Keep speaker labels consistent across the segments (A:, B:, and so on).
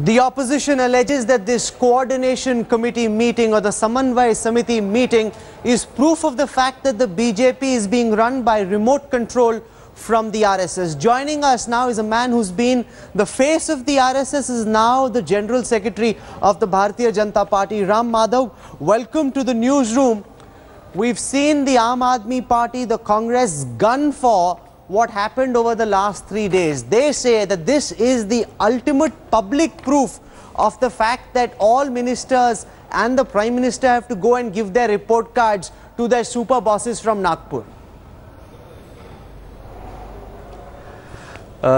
A: The opposition alleges that this coordination committee meeting or the Samanvay Samiti meeting is proof of the fact that the BJP is being run by remote control from the RSS. Joining us now is a man who's been the face of the RSS, is now the General Secretary of the Bharatiya Janata Party, Ram Madhav. Welcome to the newsroom. We've seen the Aam Aadmi Party, the Congress, gun for what happened over the last 3 days. They say that this is the ultimate public proof of the fact that all ministers and the Prime Minister have to go and give their report cards to their super bosses from Nagpur.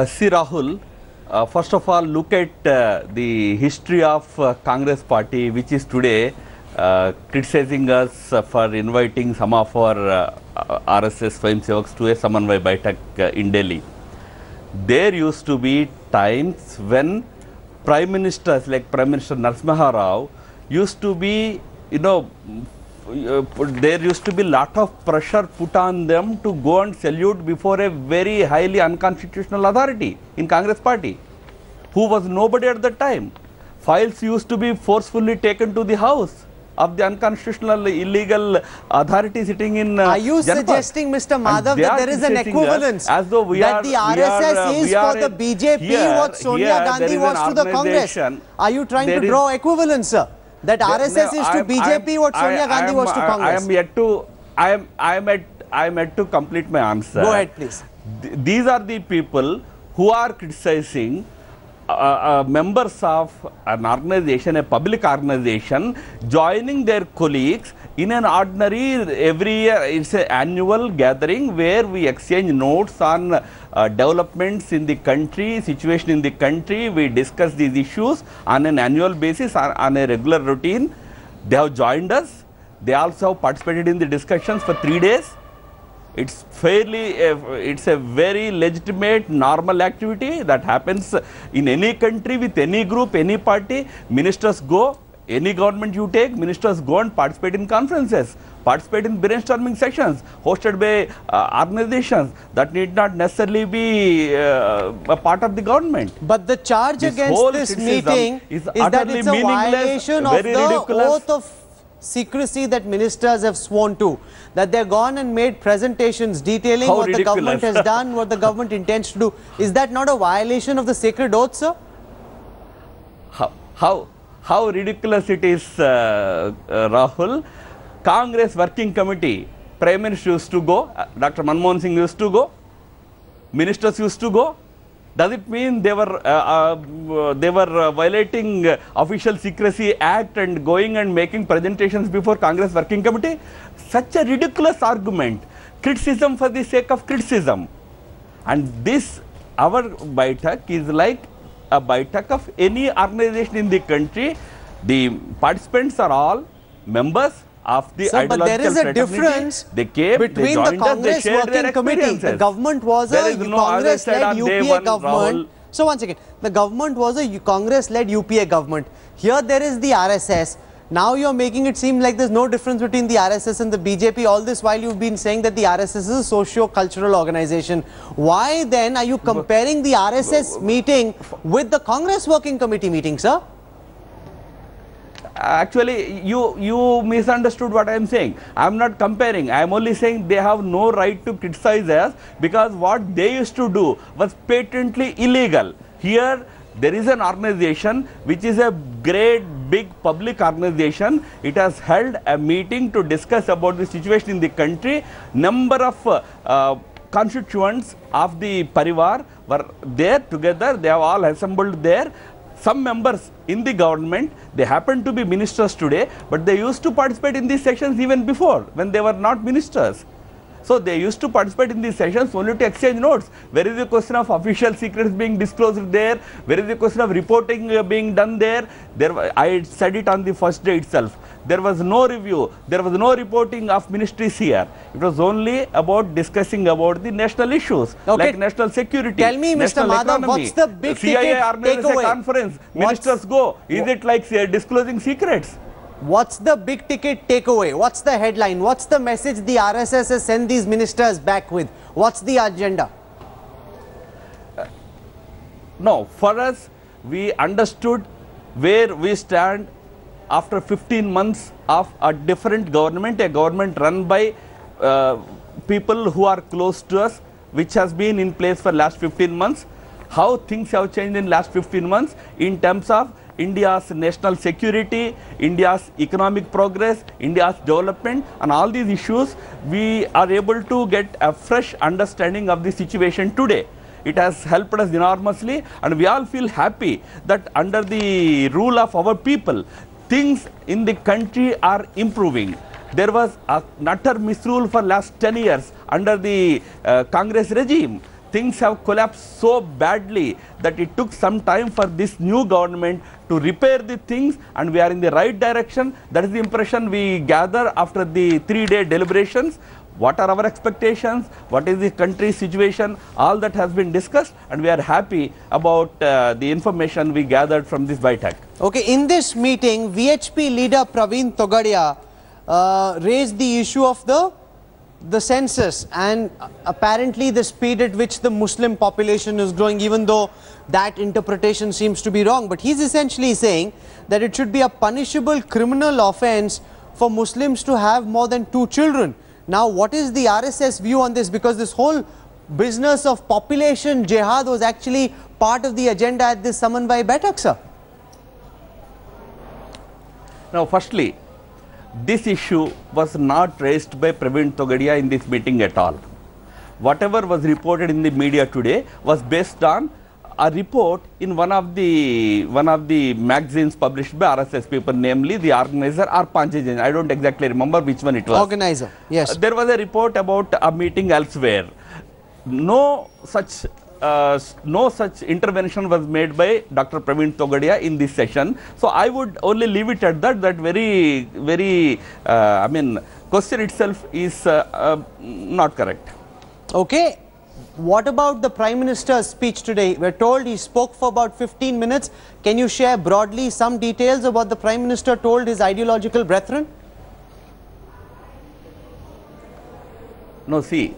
B: See Rahul, first of all look at the history of Congress Party, which is today criticizing us for inviting some of our RSS Swayamsevaks to a Samanvay Baitak in Delhi. There used to be times when Prime Ministers like Prime Minister Narasimha Rao used to be, there used to be lot of pressure put on them to go and salute before a very highly unconstitutional authority in Congress Party, who was nobody at the time. Files used to be forcefully taken to the house of the unconstitutional illegal authority sitting in
A: Are you
B: Janpat.
A: Suggesting, Mr. Madhav, that there is an equivalence,
B: as though
A: that the RSS is for the BJP what Sonia Gandhi was to the Congress? Are you trying to draw equivalence, sir? That RSS is to BJP what Sonia Gandhi was to Congress?
B: I am yet to complete my answer.
A: Go ahead, please.
B: These are the people who are criticizing members of an organization, a public organization, joining their colleagues in an ordinary, every year, it's an annual gathering where we exchange notes on developments in the country, situation in the country. We discuss these issues on an annual basis, on a regular routine. They have joined us. They also have participated in the discussions for 3 days. It's it's a very legitimate, normal activity that happens in any country with any group, any party. Ministers go, any government you take, ministers go and participate in conferences, participate in brainstorming sessions hosted by organizations that need not necessarily be a part of the government.
A: But the charge against this meeting is that it's a violation of the oath of secrecy that ministers have sworn to, that they've gone and made presentations detailing what the government has done, what the government intends to do. Is that not a violation of the sacred oath, sir?
B: How ridiculous it is, Rahul. Congress Working Committee, Prime Minister used to go, Dr. Manmohan Singh used to go, ministers used to go. Does it mean they were violating Official Secrecy Act and going and making presentations before Congress Working Committee? Such a ridiculous argument. Criticism for the sake of criticism. And this, our Baitak is like a Baitak of any organization in the country. The participants are all members of the ideological
A: but there is a difference between the Congress Working Committee. The government was a Congress-led UPA government. So once again, the government was a Congress-led UPA government. Here there is the RSS. Now you're making it seem like there's no difference between the RSS and the BJP. All this while you've been saying that the RSS is a socio-cultural organization. Why then are you comparing the RSS meeting with the Congress Working Committee meeting, sir?
B: Actually, you misunderstood what I am saying. I am not comparing. I am only saying they have no right to criticize us because what they used to do was patently illegal. Here, there is an organization which is a great big public organization. It has held a meeting to discuss about the situation in the country. Number of constituents of the Parivar were there together. They have all assembled there. Some members in the government, they happen to be ministers today, but they used to participate in these sessions even before, when they were not ministers. So they used to participate in these sessions only to exchange notes. Where is the question of official secrets being disclosed there? Where is the question of reporting being done there? I said it on the first day itself. There was no review. There was no reporting of ministries here. It was only about discussing about the national issues, like national security.
A: Tell me, Mr. Madhav, what's the big
B: CIA organizes a conference. Ministers go. Is it like disclosing secrets?
A: What's the big ticket takeaway? What's the headline? What's the message the RSS has sent these ministers back with? What's the agenda?
B: No, for us, we understood where we stand after 15 months of a different government, a government run by people who are close to us, which has been in place for last 15 months. How things have changed in last 15 months in terms of India's national security, India's economic progress, India's development, and all these issues, we are able to get a fresh understanding of the situation today. It has helped us enormously, and we all feel happy that under the rule of our people, things in the country are improving. There was a utter misrule for last 10 years under the Congress regime. Things have collapsed so badly that it took some time for this new government to repair the things, and we are in the right direction. That is the impression we gather after the 3-day deliberations. What are our expectations? What is the country's situation? All that has been discussed, and we are happy about the information we gathered from this BITAC.
A: Okay, in this meeting, VHP leader Praveen Togadia raised the issue of the census and apparently the speed at which the Muslim population is growing, even though that interpretation seems to be wrong. But he's essentially saying that it should be a punishable criminal offense for Muslims to have more than 2 children. Now, what is the RSS view on this? Because this whole business of population jihad was actually part of the agenda at this Samanvay Baitak, sir.
B: Now, firstly, this issue was not raised by Praveen Togadia in this meeting at all. Whatever was reported in the media today was based on a report in one of the magazines published by RSS people, namely the organizer or Panchajan. I don't exactly remember which one it was.
A: Organizer, yes.
B: There was a report about a meeting elsewhere. No such intervention was made by Dr. Praveen Togadia in this session. So I would only leave it at that. That very question itself is not correct.
A: Okay. What about the Prime Minister's speech today? We're told he spoke for about 15 minutes. Can you share broadly some details of what the Prime Minister told his ideological brethren?
B: No, see,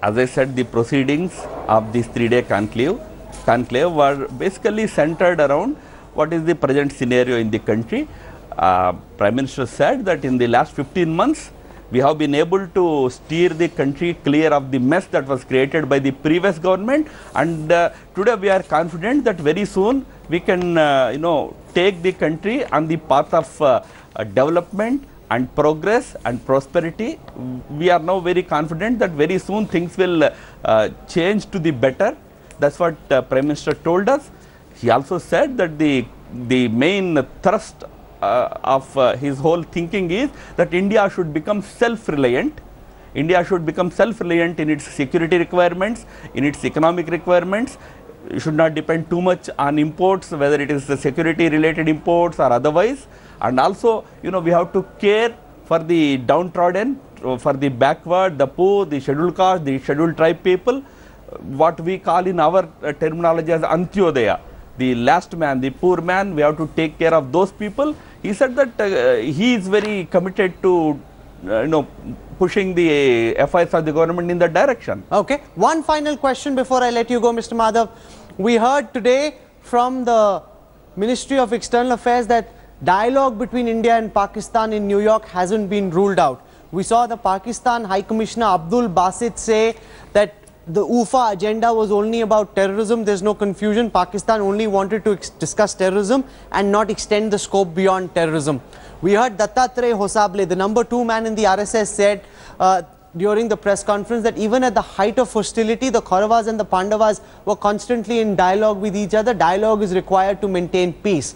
B: as I said, the proceedings of this 3-day conclave were basically centered around what is the present scenario in the country. Prime Minister said that in the last 15 months, we have been able to steer the country clear of the mess that was created by the previous government, and today we are confident that very soon we can take the country on the path of development and progress and prosperity. We are now very confident that very soon things will change to the better. That's what Prime Minister told us. He also said that the main thrust of his whole thinking is that India should become self-reliant. India should become self-reliant in its security requirements, in its economic requirements. It should not depend too much on imports, whether it is the security related imports or otherwise. And also, we have to care for the downtrodden, for the backward, the poor, the scheduled caste, the scheduled tribe people, what we call in our terminology as Antyodaya. The last man, the poor man, we have to take care of those people. He said that he is very committed to, pushing the efforts of the government in that direction.
A: Okay. One final question before I let you go, Mr. Madhav. We heard today from the Ministry of External Affairs that dialogue between India and Pakistan in New York hasn't been ruled out. We saw the Pakistan High Commissioner Abdul Basit say that the UFA agenda was only about terrorism. There's no confusion. Pakistan only wanted to discuss terrorism and not extend the scope beyond terrorism. We heard Dattatreya Hosable, the number 2 man in the RSS, said during the press conference that even at the height of hostility, the Kauravas and the Pandavas were constantly in dialogue with each other. Dialogue is required to maintain peace.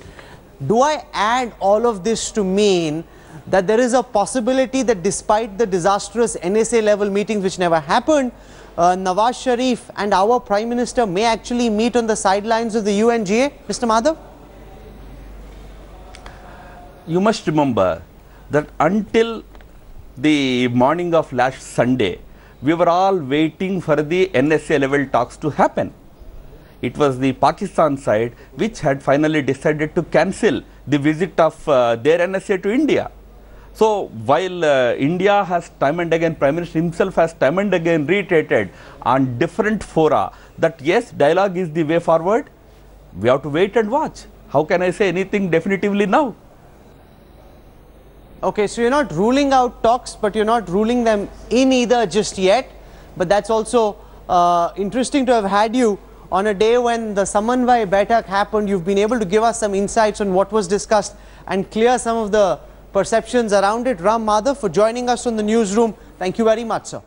A: Do I add all of this to mean that there is a possibility that despite the disastrous NSA level meetings which never happened, Nawaz Sharif and our Prime Minister may actually meet on the sidelines of the UNGA, Mr. Madhav?
B: You must remember that until the morning of last Sunday, we were all waiting for the NSA level talks to happen. It was the Pakistan side which had finally decided to cancel the visit of their NSA to India. So while India has time and again, Prime Minister himself has time and again reiterated on different fora that yes, dialogue is the way forward, we have to wait and watch. How can I say anything definitively now?
A: Okay, so you're not ruling out talks, but you're not ruling them in either just yet. But that's also interesting to have had you on a day when the Samanvay Baitak happened. You've been able to give us some insights on what was discussed and clear some of the perceptions around it. Ram Madhav, for joining us on the newsroom. Thank you very much, sir.